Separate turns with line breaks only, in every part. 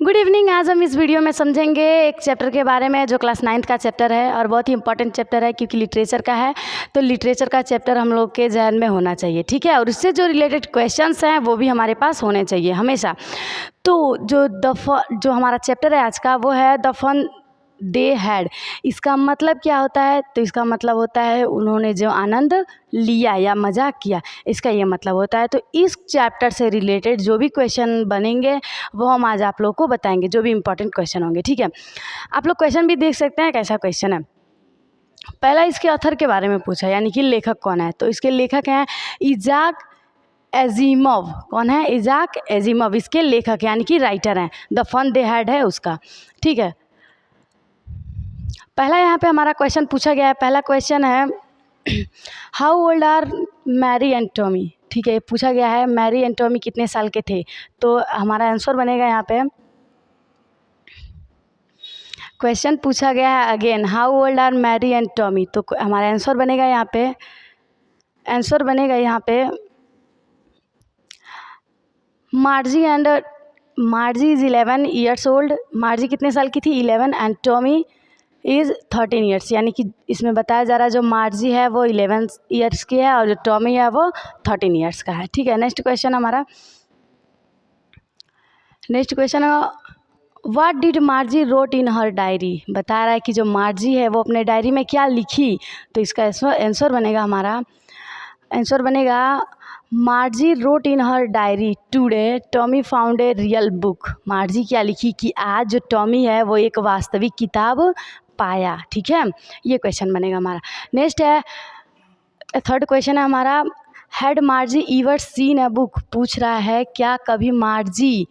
Good evening. आज हम इस वीडियो में समझेंगे एक चैप्टर के बारे में जो क्लास 9th का चैप्टर है और बहुत ही इंपॉर्टेंट चैप्टर है क्योंकि लिटरेचर का है। तो लिटरेचर का चैप्टर हम लोग के जहन में होना चाहिए, ठीक है। और उससे जो रिलेटेड क्वेश्चंस हैं वो भी हमारे पास होने चाहिए हमेशा। तो जो हमारा चैप्टर है आज का वो है द फन दे हैड। इसका मतलब क्या होता है? तो इसका मतलब होता है उन्होंने जो आनंद लिया या मजाक किया, इसका ये मतलब होता है। तो इस चैप्टर से रिलेटेड जो भी क्वेश्चन बनेंगे वो हम आज आप लोग को बताएंगे, जो भी इंपॉर्टेंट क्वेश्चन होंगे, ठीक है। आप लोग क्वेश्चन भी देख सकते हैं कैसा क्वेश्चन है। पहला इसके ऑथर के बारे में पूछा, यानी कि लेखक कौन है। तो इसके लेखक हैं इजाक एजिमोव। कौन है? इजाक एजिमोव इसके लेखक यानी कि राइटर हैं। द फन दे हैड है उसका, ठीक है। पहला यहाँ पे हमारा क्वेश्चन पूछा गया है। पहला क्वेश्चन है how old are Mary and Tommy, ठीक है। पूछा गया है मैरी एंड टॉमी कितने साल के थे। तो हमारा आंसर बनेगा यहाँ पे, क्वेश्चन पूछा गया है again how old are Mary and Tommy. तो हमारा आंसर बनेगा यहाँ पे Margie is 11 years old. Margie कितने साल की थी? 11। एंड टॉमी इज़ 13 ईयर्स, यानी कि इसमें बताया जा रहा है जो मार्जी है वो 11 ईयर्स की है और जो टॉमी है वो 13 ईयर्स का है, ठीक है। नेक्स्ट क्वेश्चन है what did मार्जी wrote in her diary. बता रहा है कि जो मार्जी है वो अपने डायरी में क्या लिखी। तो इसका आंसर बनेगा मार्जी wrote in her diary today Tommy found a real book. मार्जी क्या लिखी कि आज जो टॉमी है वो एक वास्तविक किताब पाया, ठीक है। ये क्वेश्चन बनेगा हमारा। नेक्स्ट है थर्ड क्वेश्चन है हमारा हैड मार्जी ईवर सीन अ बुक। पूछ रहा है क्या कभी मार्जी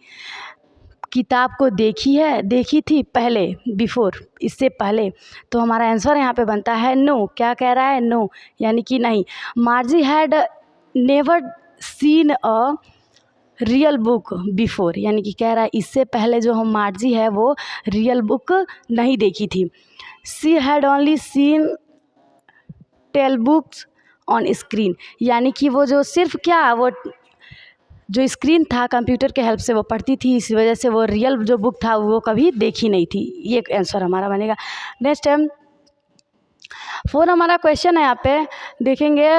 किताब को देखी थी पहले, बिफोर, इससे पहले। तो हमारा आंसर यहाँ पे बनता है नो। क्या कह रहा है? नो, यानी कि नहीं। मार्जी had never seen a real book before, यानी कि कह रहा है इससे पहले जो हम मार्जी है वो रियल बुक नहीं देखी थी। She had only seen telebooks on screen, यानी कि वो जो सिर्फ क्या वो जो स्क्रीन था कंप्यूटर के हेल्प से वो पढ़ती थी, इस वजह से वो रियल जो बुक था वो कभी देखी नहीं थी। ये आंसर हमारा बनेगा। नेक्स्ट है 4 हमारा क्वेश्चन है। यहाँ पे देखेंगे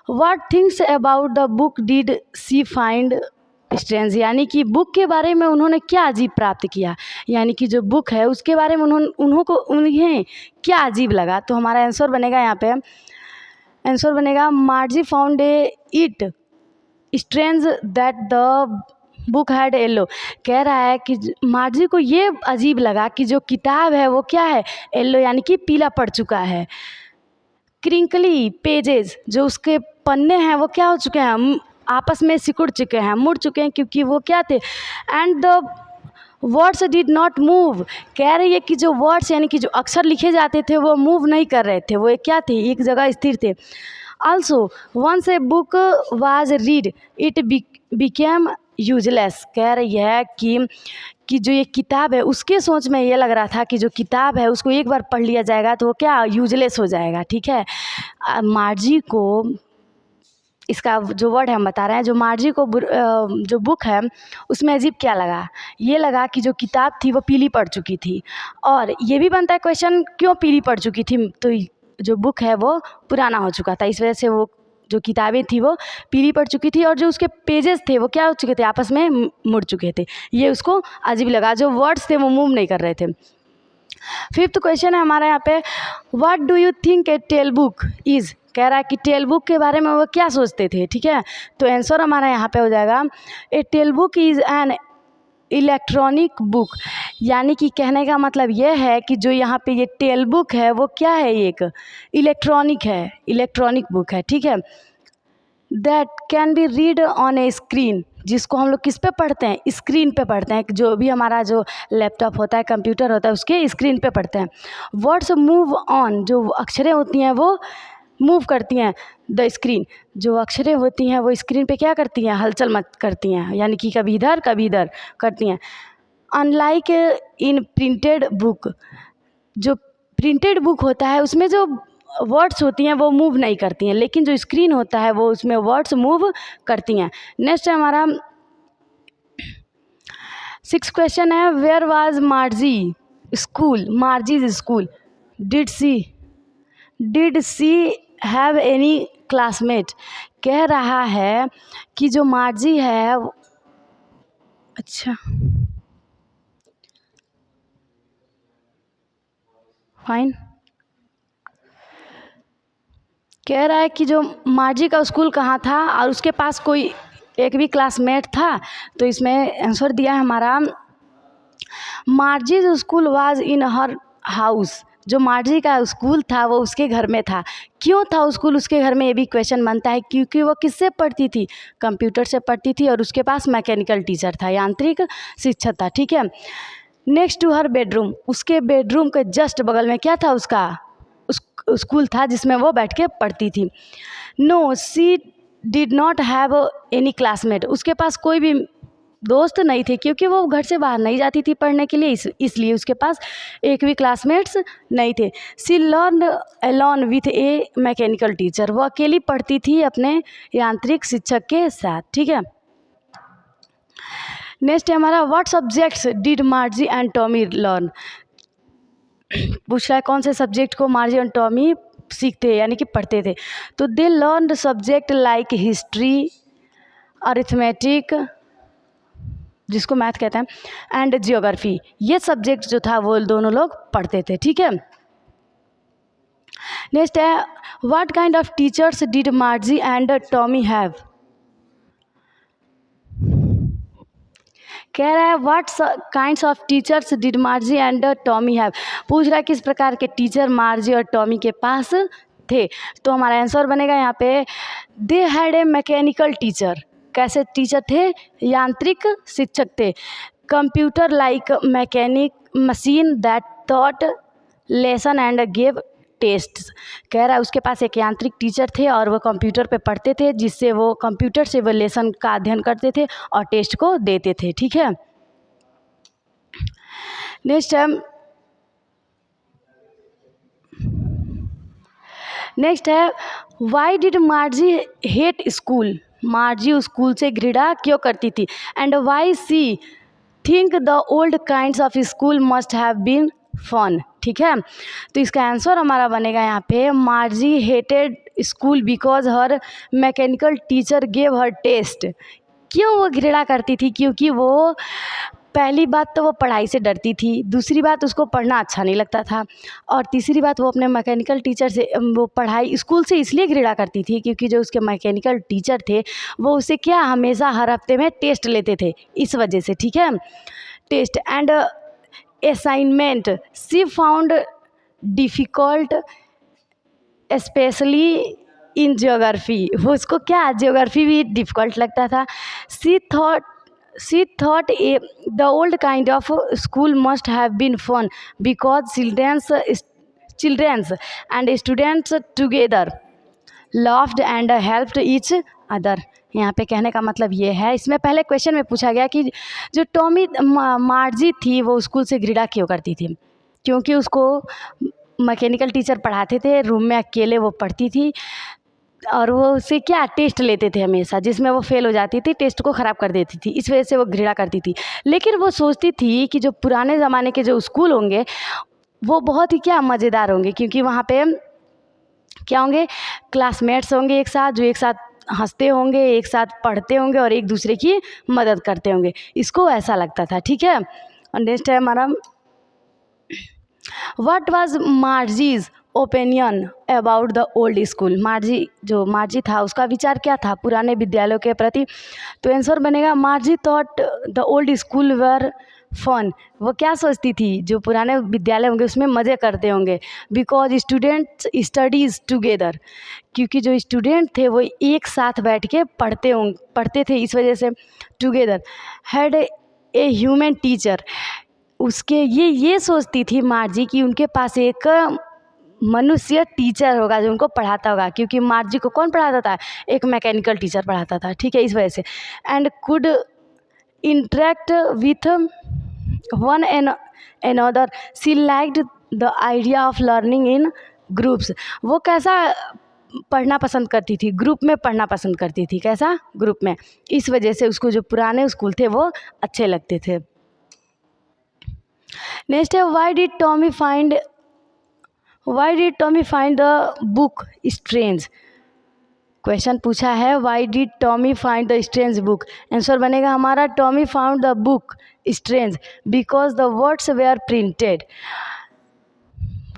what things about the book did she find strange, यानी कि बुक के बारे में उन्होंने क्या अजीब प्राप्त किया, यानी कि जो बुक है उसके बारे में उन्हें क्या अजीब लगा। तो हमारा आंसर बनेगा यहाँ पे मार्जी found it strange that the book had yellow. कह रहा है कि मार्जी को ये अजीब लगा कि जो किताब है वो क्या है? येलो, यानी कि पीला पड़ चुका है। क्रिंकली पेजेस, जो उसके पन्ने हैं वो क्या हो चुके हैं? आपस में सिकुड़ चुके हैं, मुड़ चुके हैं, क्योंकि वो क्या थे? And the words did not move. कह रही है कि जो वर्ड्स यानी कि जो अक्षर लिखे जाते थे वो मूव नहीं कर रहे थे, वो क्या थे? एक जगह स्थिर थे। Also, once a book was read, it became useless। कह रही है कि जो ये किताब है उसके सोच में ये लग रहा था कि जो किताब है उसको एक बार पढ़ लिया जाएगा तो वो क्या यूजलेस हो जाएगा, ठीक है। मार्जी को इसका जो वर्ड है हम बता रहे हैं, जो मार्जी को जो बुक है उसमें अजीब क्या लगा? ये लगा कि जो किताब थी वो पीली पड़ चुकी थी। और ये भी बनता है क्वेश्चन क्यों पीली पड़ चुकी थी? तो जो बुक है वो पुराना हो चुका था, इस वजह से वो जो किताबें थी वो पीली पड़ चुकी थी और जो उसके पेजेस थे वो क्या हो चुके थे? आपस में मुड़ चुके थे। ये उसको अजीब लगा, जो वर्ड्स थे वो मूव नहीं कर रहे थे। 5th क्वेश्चन है हमारा यहाँ पे what do you think a tell book is. कह रहा है कि टेल बुक के बारे में वो क्या सोचते थे, ठीक है। तो आंसर हमारा यहाँ पे हो जाएगा a tell book is an electronic book, यानी कि कहने का मतलब यह है कि जो यहाँ पे ये टेल बुक है वो क्या है? एक इलेक्ट्रॉनिक बुक है, ठीक है। That can be read on A screen, जिसको हम लोग किस पे पढ़ते हैं? स्क्रीन पे पढ़ते हैं। जो भी हमारा जो लैपटॉप होता है, कंप्यूटर होता है, उसके स्क्रीन पे पढ़ते हैं। वर्ड्स मूव ऑन, जो अक्षरें होती हैं वो मूव करती हैं द स्क्रीन। जो अक्षरें होती हैं वो स्क्रीन पे क्या करती हैं? हलचल मत करती हैं, यानी कि कभी इधर करती हैं। अनलाइक इन प्रिंटेड बुक, जो प्रिंटेड बुक होता है उसमें जो वर्ड्स होती हैं वो मूव नहीं करती हैं, लेकिन जो स्क्रीन होता है वो उसमें वर्ड्स मूव करती हैं। नेक्स्ट है हमारा सिक्स क्वेश्चन है, where was Margie school, Margie's school, did she have any classmate. कह रहा है कि जो मार्जी है अच्छा फाइन, कह रहा है कि जो मार्जी का स्कूल कहाँ था और उसके पास कोई एक भी क्लासमेट था। तो इसमें आंसर दिया है हमारा Margie's school was in her house. जो मार्जी का स्कूल था वो उसके घर में था। क्यों था स्कूल उसके घर में, ये भी क्वेश्चन बनता है। क्योंकि वो किससे पढ़ती थी, कंप्यूटर से पढ़ती थी और उसके पास मैकेनिकल टीचर था, यांत्रिक शिक्षक था। ठीक है, नेक्स्ट टू हर बेडरूम, उसके बेडरूम के जस्ट बगल में क्या था, उसका स्कूल था जिसमें वो बैठ के पढ़ती थी। No she did not have any classmate, उसके पास कोई भी दोस्त नहीं थे क्योंकि वो घर से बाहर नहीं जाती थी पढ़ने के लिए, इसलिए उसके पास एक भी क्लासमेट्स नहीं थे। She learn alone with a mechanical teacher, वो अकेली पढ़ती थी अपने यांत्रिक शिक्षक के साथ। ठीक है, नेक्स्ट है हमारा what subjects did मार्जी and Tommy learn. पूछ रहा है कौन से सब्जेक्ट को मार्जी और टॉमी सीखते यानी कि पढ़ते थे। तो they learn the subject like history, arithmetic जिसको मैथ कहते हैं, एंड जियोग्राफी। ये सब्जेक्ट जो था वो दोनों लोग पढ़ते थे। ठीक है, नेक्स्ट है what kind of teachers did मार्जी and Tommy have. कह रहा है what kinds of teachers did मार्जी and Tommy have. पूछ रहा है किस प्रकार के टीचर मार्जी और टॉमी के पास थे। तो हमारा आंसर बनेगा यहाँ पे they had a mechanical teacher. कैसे टीचर थे, यांत्रिक शिक्षक थे। Computer like mechanic machine that taught lesson and give test. कह रहा है उसके पास एक यांत्रिक टीचर थे और वो कंप्यूटर पे पढ़ते थे, जिससे वो कंप्यूटर से वो लेसन का अध्ययन करते थे और टेस्ट को देते थे। ठीक है, नेक्स्ट है why did Margie hate school. मार्जी स्कूल से घृणा क्यों करती थी। And why she think the old kinds of school must have been fun. ठीक है, तो इसका आंसर हमारा बनेगा यहाँ पे Margie hated school because her mechanical teacher gave her test. क्यों वो घृणा करती थी, क्योंकि वो पहली बात तो वो पढ़ाई से डरती थी, दूसरी बात उसको पढ़ना अच्छा नहीं लगता था, और तीसरी बात वो अपने मैकेनिकल टीचर से वो पढ़ाई स्कूल से इसलिए घृणा करती थी क्योंकि जो उसके मैकेनिकल टीचर थे वो उसे क्या हमेशा हर हफ्ते में टेस्ट लेते थे, इस वजह से। ठीक है, test and assignment she found difficult specially in geography. वो उसको क्या जियोग्राफी भी डिफ़िकल्ट लगता था। She thought the old kind of school must have been fun because childrens and students together loved and helped each other. यहाँ पे कहने का मतलब ये है, इसमें पहले क्वेश्चन में पूछा गया कि जो टॉमी मार्जी थी वो स्कूल से घृणा क्यों करती थी, क्योंकि उसको मैकेनिकल टीचर पढ़ाते थे, रूम में अकेले वो पढ़ती थी और वो उससे क्या टेस्ट लेते थे हमेशा, जिसमें वो फेल हो जाती थी, टेस्ट को ख़राब कर देती थी, इस वजह से वो घृणा करती थी। लेकिन वो सोचती थी कि जो पुराने ज़माने के जो स्कूल होंगे वो बहुत ही क्या मज़ेदार होंगे, क्योंकि वहाँ पे क्या होंगे, क्लासमेट्स होंगे एक साथ, जो एक साथ हंसते होंगे, एक साथ पढ़ते होंगे और एक दूसरे की मदद करते होंगे, इसको ऐसा लगता था। ठीक है, और नेक्स्ट है हमारा what was Margie's opinion about the old school. Margie था उसका विचार क्या था पुराने विद्यालयों के प्रति। तो आंसर बनेगा Margie thought the old school were fun. वो क्या सोचती थी, जो पुराने विद्यालय होंगे उसमें मज़े करते होंगे। बिकॉज स्टूडेंट्स स्टडीज़ टुगेदर, क्योंकि जो स्टूडेंट थे वो एक साथ बैठ के पढ़ते थे, इस वजह से together. Had a human teacher, उसके ये सोचती थी मार्जी कि उनके पास एक मनुष्य टीचर होगा जो उनको पढ़ाता होगा, क्योंकि मार्जी को कौन पढ़ाता था, एक मैकेनिकल टीचर पढ़ाता था। ठीक है, इस वजह से। And could interact with one and another, she liked the idea of learning in groups. वो कैसा पढ़ना पसंद करती थी, ग्रुप में पढ़ना पसंद करती थी। कैसा, ग्रुप में। इस वजह से उसको जो पुराने स्कूल थे वो अच्छे लगते थे। नेक्स्ट है why did Tommy find the book strange. Question पूछा है why did Tommy find the strange book. Answer बनेगा हमारा Tommy found the book strange because the words were printed.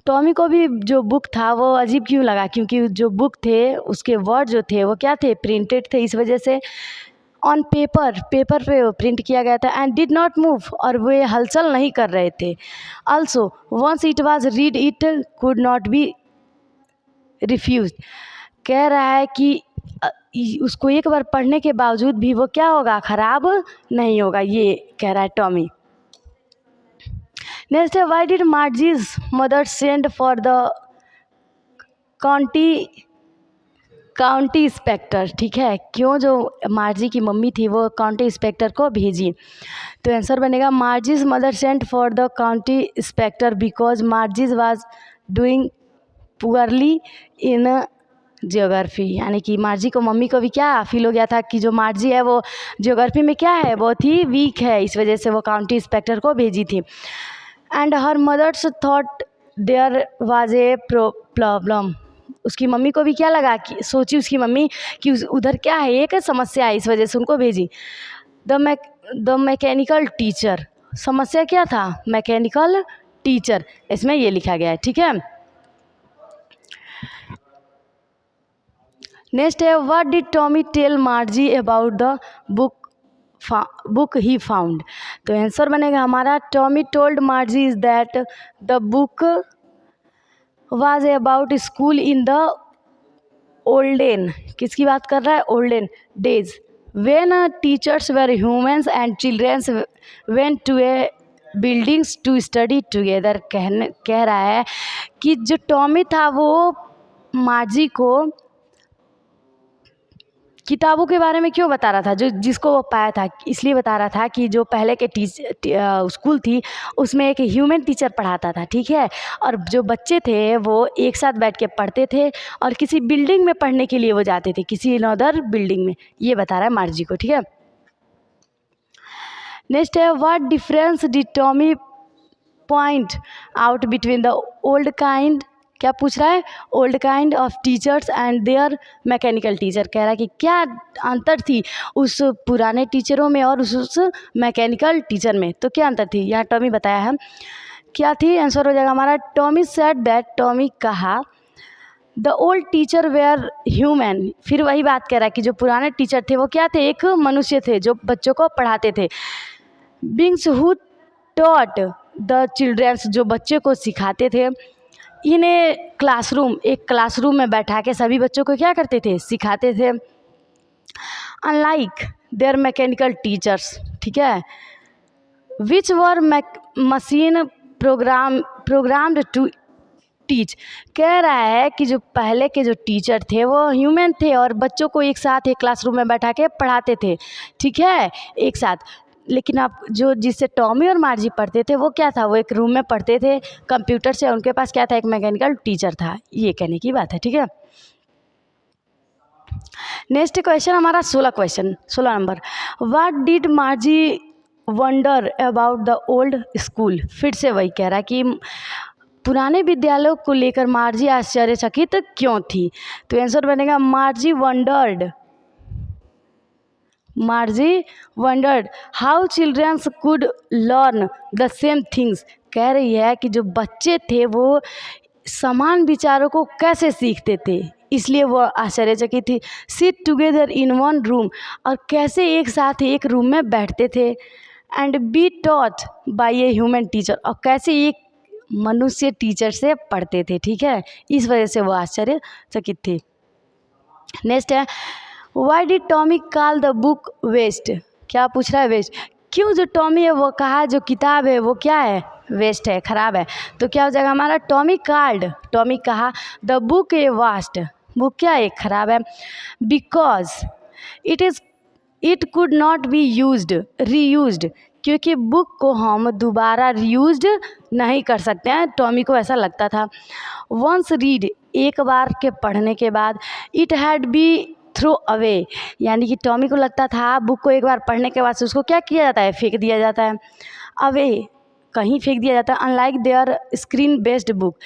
Tommy को भी जो बुक था वो अजीब क्यों लगा, क्योंकि जो बुक थे उसके वर्ड जो थे वो क्या थे, प्रिंटेड थे, इस वजह से ऑन पेपर पे प्रिंट किया गया था। एंड डिड नॉट मूव, और वे हलचल नहीं कर रहे थे। Also once it was read it could not be refuse. कह रहा है कि उसको एक बार पढ़ने के बावजूद भी वो क्या होगा, ख़राब नहीं होगा, ये कह रहा है टॉमी। नेक्स्ट है why did Margie's mother send for the county inspector. ठीक है, क्यों जो मार्जी की मम्मी थी वो काउंटी इंस्पेक्टर को भेजी। तो आंसर बनेगा Margie's mother sent for the county inspector because Margie's was doing poorly in geography. यानी कि मार्जी को मम्मी को भी क्या फील हो गया था कि जो मार्जी है वो जियोग्राफी में क्या है, बहुत ही वीक है, इस वजह से वो काउंटी इंस्पेक्टर को भेजी थी। And her mother's thought there was a problem. उसकी मम्मी को भी क्या लगा कि सोची उसकी मम्मी कि उधर क्या है, एक समस्या है, इस वजह से उनको भेजी। द मैकेनिकल टीचर, समस्या क्या था, मैकेनिकल टीचर, इसमें ये लिखा गया है। ठीक है, नेक्स्ट है what did Tommy tell Margie about the book he found. तो आंसर बनेगा हमारा Tommy told Margie is that the book was about school in the olden, किसकी बात कर रहा है, olden days when teachers were humans and childrens went to a buildings to study together. कह रहा है कि जो टॉमी था वो मार्जी को किताबों के बारे में क्यों बता रहा था, जो जिसको वो पाया था, इसलिए बता रहा था कि जो पहले के स्कूल थी उसमें एक ह्यूमन टीचर पढ़ाता था। ठीक है, और जो बच्चे थे वो एक साथ बैठ के पढ़ते थे और किसी बिल्डिंग में पढ़ने के लिए वो जाते थे, किसी अनदर बिल्डिंग में, ये बता रहा है मार्जी को। ठीक है, नेक्स्ट है what difference did Tommy point out between the old kind. क्या पूछ रहा है, old kind of teachers and their mechanical teacher. कह रहा है कि क्या अंतर थी उस पुराने टीचरों में और उस मैकेनिकल टीचर में। तो क्या अंतर थी, यहाँ टॉमी बताया है क्या थी। आंसर हो जाएगा हमारा टॉमी सेड दैट, टॉमी कहा the old teacher were human. फिर वही बात कह रहा है कि जो पुराने टीचर थे वो क्या थे, एक मनुष्य थे जो बच्चों को पढ़ाते थे। Beings who taught the childrens, जो बच्चे को सिखाते थे। इन्हें क्लासरूम, एक क्लासरूम में बैठा के सभी बच्चों को क्या करते थे, सिखाते थे। अनलाइक देयर मैकेनिकल टीचर्स, ठीक है, विच वर मशीन प्रोग्राम्ड टू टीच। कह रहा है कि जो पहले के जो टीचर थे वो ह्यूमन थे और बच्चों को एक साथ एक क्लासरूम में बैठा के पढ़ाते थे। ठीक है, एक साथ। लेकिन आप जो जिससे टॉमी और मार्जी पढ़ते थे वो क्या था, वो एक रूम में पढ़ते थे कंप्यूटर से, उनके पास क्या था, एक मैकेनिकल टीचर था, ये कहने की बात है। ठीक है, नेक्स्ट क्वेश्चन हमारा 16 number. What did मार्जी wonder about the old school. फिर से वही कह रहा है कि पुराने विद्यालयों को लेकर मार्जी आश्चर्यचकित क्यों थी। तो आंसर बनेगा Margie wondered how childrens could learn the same things. कह रही है कि जो बच्चे थे वो समान विचारों को कैसे सीखते थे, इसलिए वो आश्चर्यचकित थी। Sit together in one room, और कैसे एक साथ एक रूम में बैठते थे। And be taught by a human teacher, और कैसे एक मनुष्य टीचर से पढ़ते थे। ठीक है, इस वजह से वो आश्चर्यचकित थे। नेक्स्ट है why did Tommy call the book waste. क्या पूछ रहा है, वेस्ट। क्यों जो टॉमी है वो कहा जो किताब है वो क्या है, वेस्ट है, ख़राब है। तो क्या हो जाएगा हमारा टॉमी कहा the book a vast, book क्या है, ख़राब है। Because it could not B reused, क्योंकि बुक को हम दोबारा रीयूज्ड नहीं कर सकते हैं, टॉमी को ऐसा लगता था। वंस रीड, एक बार के पढ़ने के बाद, it had be throw away, यानी कि टॉमी को लगता था बुक को एक बार पढ़ने के बाद से उसको क्या किया जाता है, फेंक दिया जाता है। अवे कहीं फेंक दिया जाता है। Unlike their screen based book,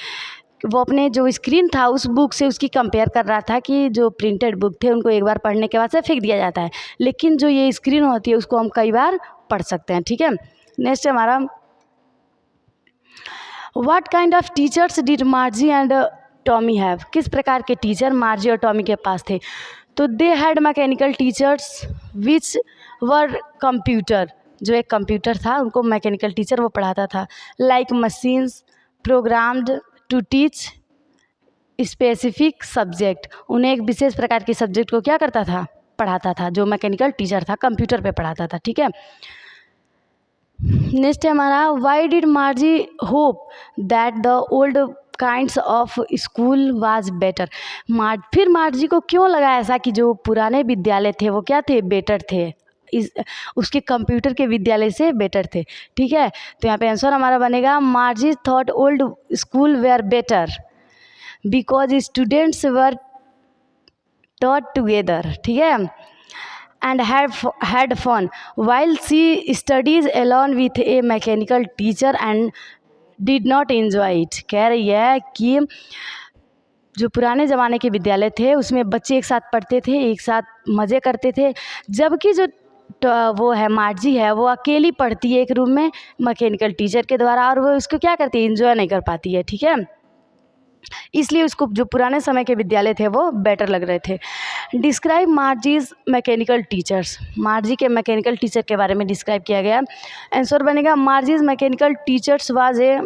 वो अपने जो स्क्रीन था उस बुक से उसकी कंपेयर कर रहा था कि जो प्रिंटेड बुक थे उनको एक बार पढ़ने के बाद से फेंक दिया जाता है, लेकिन जो ये स्क्रीन होती है उसको हम कई बार पढ़ सकते हैं। ठीक है, नेक्स्ट हमारा what kind of teachers did मार्जी and Tommy have, किस प्रकार के टीचर मार्जी और टॉमी के पास थे। तो they had mechanical teachers which were computer, जो एक कंप्यूटर था उनको मैकेनिकल टीचर वो पढ़ाता था। Like machines programmed to teach specific subject, उन्हें एक विशेष प्रकार के सब्जेक्ट को क्या करता था, पढ़ाता था, जो मैकेनिकल टीचर था कंप्यूटर पे पढ़ाता था। ठीक है, नेक्स्ट है हमारा Y did मार्जी hope that the old kinds of school was better, फिर मार्जी को क्यों लगा ऐसा कि जो पुराने विद्यालय थे वो क्या थे, बेटर थे, इस उसके कंप्यूटर के विद्यालय से बेटर थे। ठीक है, तो यहाँ पे आंसर हमारा बनेगा Margie thought old school were better because students were taught together, ठीक है, and had fun while she studies alone with a mechanical teacher and did not enjoy it। कह रही है कि जो पुराने ज़माने के विद्यालय थे उसमें बच्चे एक साथ पढ़ते थे, एक साथ मज़े करते थे, जबकि जो वो है मार्जी है वो अकेली पढ़ती है एक रूम में मैकेनिकल टीचर के द्वारा, और वो उसको क्या करती है, इंजॉय नहीं कर पाती है। ठीक है, इसलिए उसको जो पुराने समय के विद्यालय थे वो बेटर लग रहे थे। डिस्क्राइब मार्जीज मैकेनिकल टीचर्स, मार्जी के मैकेनिकल टीचर के बारे में डिस्क्राइब किया गया। आंसर बनेगा मार्जीज मैकेनिकल टीचर्स वाज ए